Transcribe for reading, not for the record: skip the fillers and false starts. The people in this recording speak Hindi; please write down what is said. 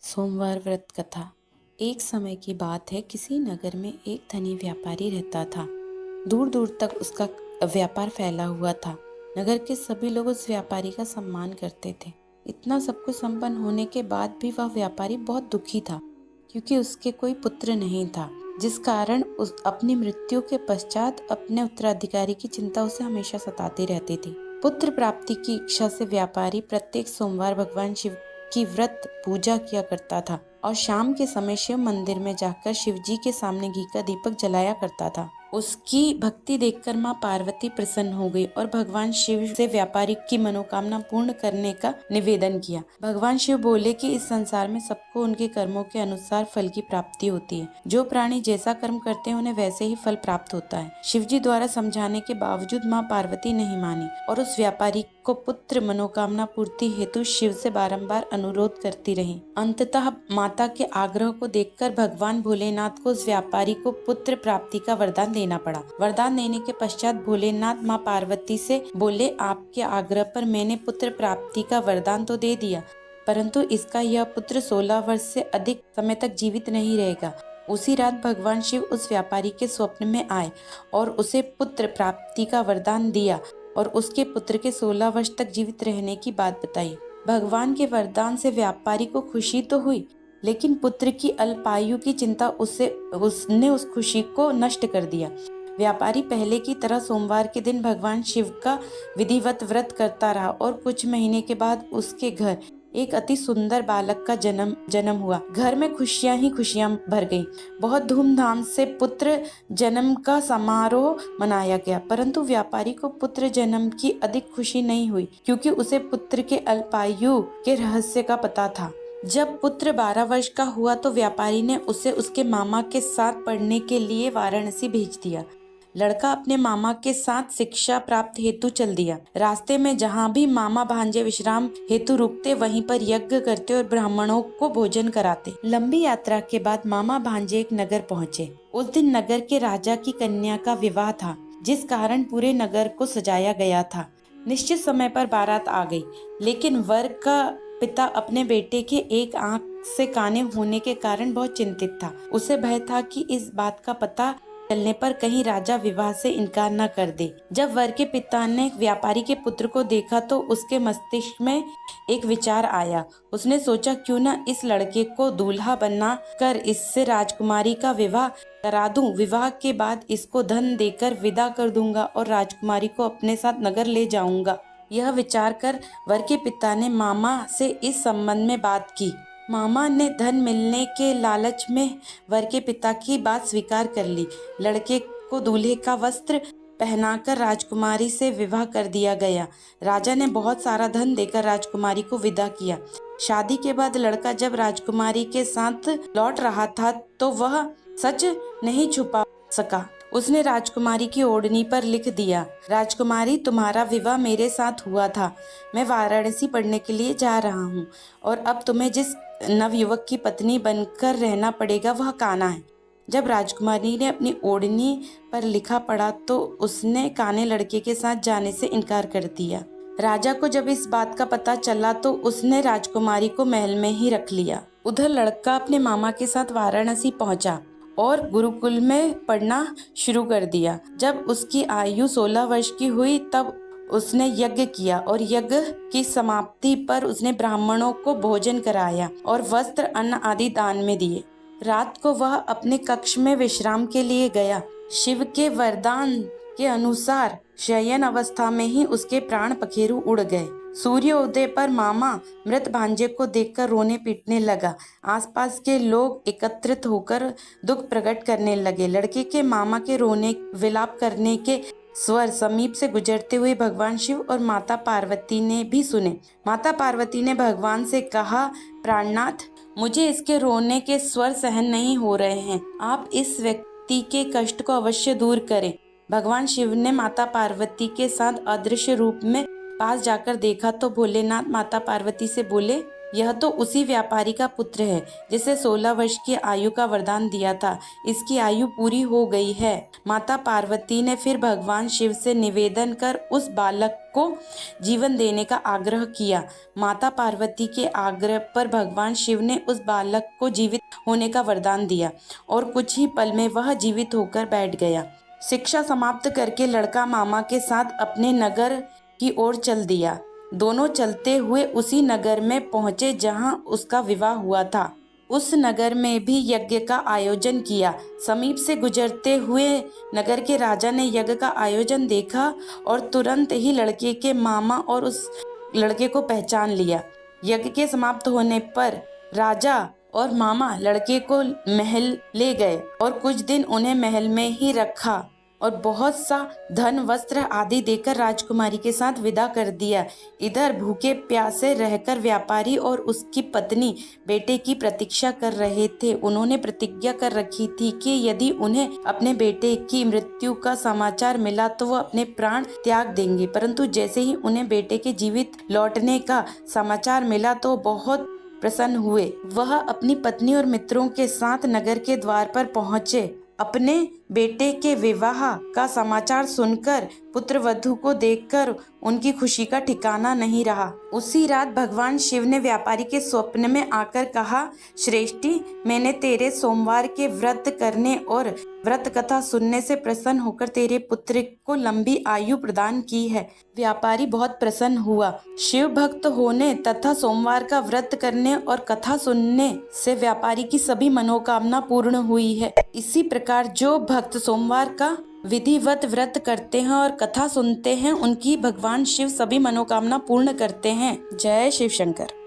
सोमवार व्रत कथा। एक समय की बात है, किसी नगर में एक धनी व्यापारी रहता था। दूर दूर तक उसका व्यापार फैला हुआ था। नगर के सभी लोग उस व्यापारी का सम्मान करते थे। इतना सब कुछ संपन्न होने के बाद भी वह व्यापारी बहुत दुखी था, क्योंकि उसके कोई पुत्र नहीं था, जिस कारण उस अपनी मृत्यु के पश्चात अपने उत्तराधिकारी की चिंता उसे हमेशा सताती रहती थी। पुत्र प्राप्ति की इच्छा से व्यापारी प्रत्येक सोमवार भगवान शिव की व्रत पूजा किया करता था और शाम के समय शिव मंदिर में जाकर शिव जी के सामने घी का दीपक जलाया करता था। उसकी भक्ति देखकर माँ पार्वती प्रसन्न हो गई और भगवान शिव से व्यापारी की मनोकामना पूर्ण करने का निवेदन किया। भगवान शिव बोले कि इस संसार में सबको उनके कर्मों के अनुसार फल की प्राप्ति होती है। जो प्राणी जैसा कर्म करते हैं उन्हें वैसे ही फल प्राप्त होता है। शिव जी द्वारा समझाने के बावजूद माँ पार्वती नहीं मानी और उस व्यापारी को पुत्र मनोकामना पूर्ति हेतु शिव से बारंबार अनुरोध करती रही। अंततः माता के आग्रह को देखकर भगवान भोलेनाथ को उस व्यापारी को पुत्र प्राप्ति का वरदान देना पड़ा। वरदान देने के पश्चात भोलेनाथ माँ पार्वती से बोले, आपके आग्रह पर मैंने पुत्र प्राप्ति का वरदान तो दे दिया, परंतु इसका यह पुत्र 16 वर्ष से अधिक समय तक जीवित नहीं रहेगा। उसी रात भगवान शिव उस व्यापारी के स्वप्न में आए और उसे पुत्र प्राप्ति का वरदान दिया और उसके पुत्र के 16 वर्ष तक जीवित रहने की बात बताई। भगवान के वरदान से व्यापारी को खुशी तो हुई, लेकिन पुत्र की अल्पायु की चिंता उसने उस खुशी को नष्ट कर दिया। व्यापारी पहले की तरह सोमवार के दिन भगवान शिव का विधिवत व्रत करता रहा और कुछ महीने के बाद उसके घर एक अति सुंदर बालक का जन्म हुआ। घर में खुशियां ही खुशियां भर गई। बहुत धूमधाम से पुत्र जन्म का समारोह मनाया गया, परंतु व्यापारी को पुत्र जन्म की अधिक खुशी नहीं हुई, क्योंकि उसे पुत्र के अल्पायु के रहस्य का पता था। जब पुत्र 12 वर्ष का हुआ तो व्यापारी ने उसे उसके मामा के साथ पढ़ने के लिए वाराणसी भेज दिया। लड़का अपने मामा के साथ शिक्षा प्राप्त हेतु चल दिया। रास्ते में जहाँ भी मामा भांजे विश्राम हेतु रुकते, वहीं पर यज्ञ करते और ब्राह्मणों को भोजन कराते। लंबी यात्रा के बाद मामा भांजे एक नगर पहुँचे। उस दिन नगर के राजा की कन्या का विवाह था, जिस कारण पूरे नगर को सजाया गया था। निश्चित समय पर बारात आ गई, लेकिन वर का पिता अपने बेटे के एक आंख से काने होने के कारण बहुत चिंतित था। उसे भय था कि इस बात का पता चलने पर कहीं राजा विवाह से इनकार न कर दे। जब वर के पिता ने व्यापारी के पुत्र को देखा तो उसके मस्तिष्क में एक विचार आया। उसने सोचा, क्यों न इस लड़के को दूल्हा बना कर इससे राजकुमारी का विवाह करा दूं। विवाह के बाद इसको धन देकर विदा कर दूंगा और राजकुमारी को अपने साथ नगर ले जाऊंगा। यह विचार कर वर के पिता ने मामा से इस संबंध में बात की। मामा ने धन मिलने के लालच में वर के पिता की बात स्वीकार कर ली। लड़के को दूल्हे का वस्त्र पहनाकर राजकुमारी से विवाह कर दिया गया। राजा ने बहुत सारा धन देकर राजकुमारी को विदा किया। शादी के बाद लड़का जब राजकुमारी के साथ लौट रहा था तो वह सच नहीं छुपा सका। उसने राजकुमारी की ओढ़नी पर लिख दिया, राजकुमारी, तुम्हारा विवाह मेरे साथ हुआ था। मैं वाराणसी पढ़ने के लिए जा रहा हूँ और अब तुम्हें जिस नवयुवक की पत्नी बनकर रहना पड़ेगा वह कान्हा है। जब राजकुमारी ने अपनी ओढ़नी पर लिखा पढ़ा तो उसने काने लड़के के साथ जाने से इनकार कर दिया। राजा को जब इस बात का पता चला तो उसने राजकुमारी को महल में ही रख लिया। उधर लड़का अपने मामा के साथ वाराणसी पहुंचा और गुरुकुल में पढ़ना शुरू कर दिया। जब उसकी आयु 16 वर्ष की हुई तब उसने यज्ञ किया और यज्ञ की समाप्ति पर उसने ब्राह्मणों को भोजन कराया और वस्त्र, अन्न आदि दान में दिए। रात को वह अपने कक्ष में विश्राम के लिए गया। शिव के वरदान के अनुसार शयन अवस्था में ही उसके प्राण पखेरु उड़ गए। सूर्योदय पर मामा मृत भांजे को देखकर रोने पीटने लगा। आसपास के लोग एकत्रित होकर दुख प्रकट करने लगे। लड़के के मामा के रोने विलाप करने के स्वर समीप से गुजरते हुए भगवान शिव और माता पार्वती ने भी सुने। माता पार्वती ने भगवान से कहा, प्राणनाथ, मुझे इसके रोने के स्वर सहन नहीं हो रहे हैं। आप इस व्यक्ति के कष्ट को अवश्य दूर करें। भगवान शिव ने माता पार्वती के साथ अदृश्य रूप में पास जाकर देखा तो भोलेनाथ माता पार्वती से बोले, यह तो उसी व्यापारी का पुत्र है जिसे 16 वर्ष की आयु का वरदान दिया था। इसकी आयु पूरी हो गई है। माता पार्वती ने फिर भगवान शिव से निवेदन कर उस बालक को जीवन देने का आग्रह किया। माता पार्वती के आग्रह पर भगवान शिव ने उस बालक को जीवित होने का वरदान दिया और कुछ ही पल में वह जीवित होकर बैठ गया। शिक्षा समाप्त करके लड़का मामा के साथ अपने नगर की ओर चल दिया। दोनों चलते हुए उसी नगर में पहुंचे जहां उसका विवाह हुआ था। उस नगर में भी यज्ञ का आयोजन किया। समीप से गुजरते हुए नगर के राजा ने यज्ञ का आयोजन देखा और तुरंत ही लड़के के मामा और उस लड़के को पहचान लिया। यज्ञ के समाप्त होने पर राजा और मामा लड़के को महल ले गए और कुछ दिन उन्हें महल में ही रखा और बहुत सा धन वस्त्र आदि देकर राजकुमारी के साथ विदा कर दिया। इधर भूखे प्यासे रहकर व्यापारी और उसकी पत्नी बेटे की प्रतीक्षा कर रहे थे। उन्होंने प्रतिज्ञा कर रखी थी कि यदि उन्हें अपने बेटे की मृत्यु का समाचार मिला तो वह अपने प्राण त्याग देंगे। परंतु जैसे ही उन्हें बेटे के जीवित लौटने का समाचार मिला तो बहुत प्रसन्न हुए। वह अपनी पत्नी और मित्रों के साथ नगर के द्वार पर पहुंचे। अपने बेटे के विवाह का समाचार सुनकर पुत्र वधू को देखकर उनकी खुशी का ठिकाना नहीं रहा। उसी रात भगवान शिव ने व्यापारी के स्वप्न में आकर कहा, श्रेष्ठी, मैंने तेरे सोमवार के व्रत करने और व्रत कथा सुनने से प्रसन्न होकर तेरे पुत्र को लंबी आयु प्रदान की है। व्यापारी बहुत प्रसन्न हुआ। शिव भक्त होने तथा सोमवार का व्रत करने और कथा सुनने से व्यापारी की सभी मनोकामना पूर्ण हुई है। इसी प्रकार जो भक्त सोमवार का विधिवत व्रत करते हैं और कथा सुनते हैं उनकी भगवान शिव सभी मनोकामना पूर्ण करते हैं। जय शिव शंकर।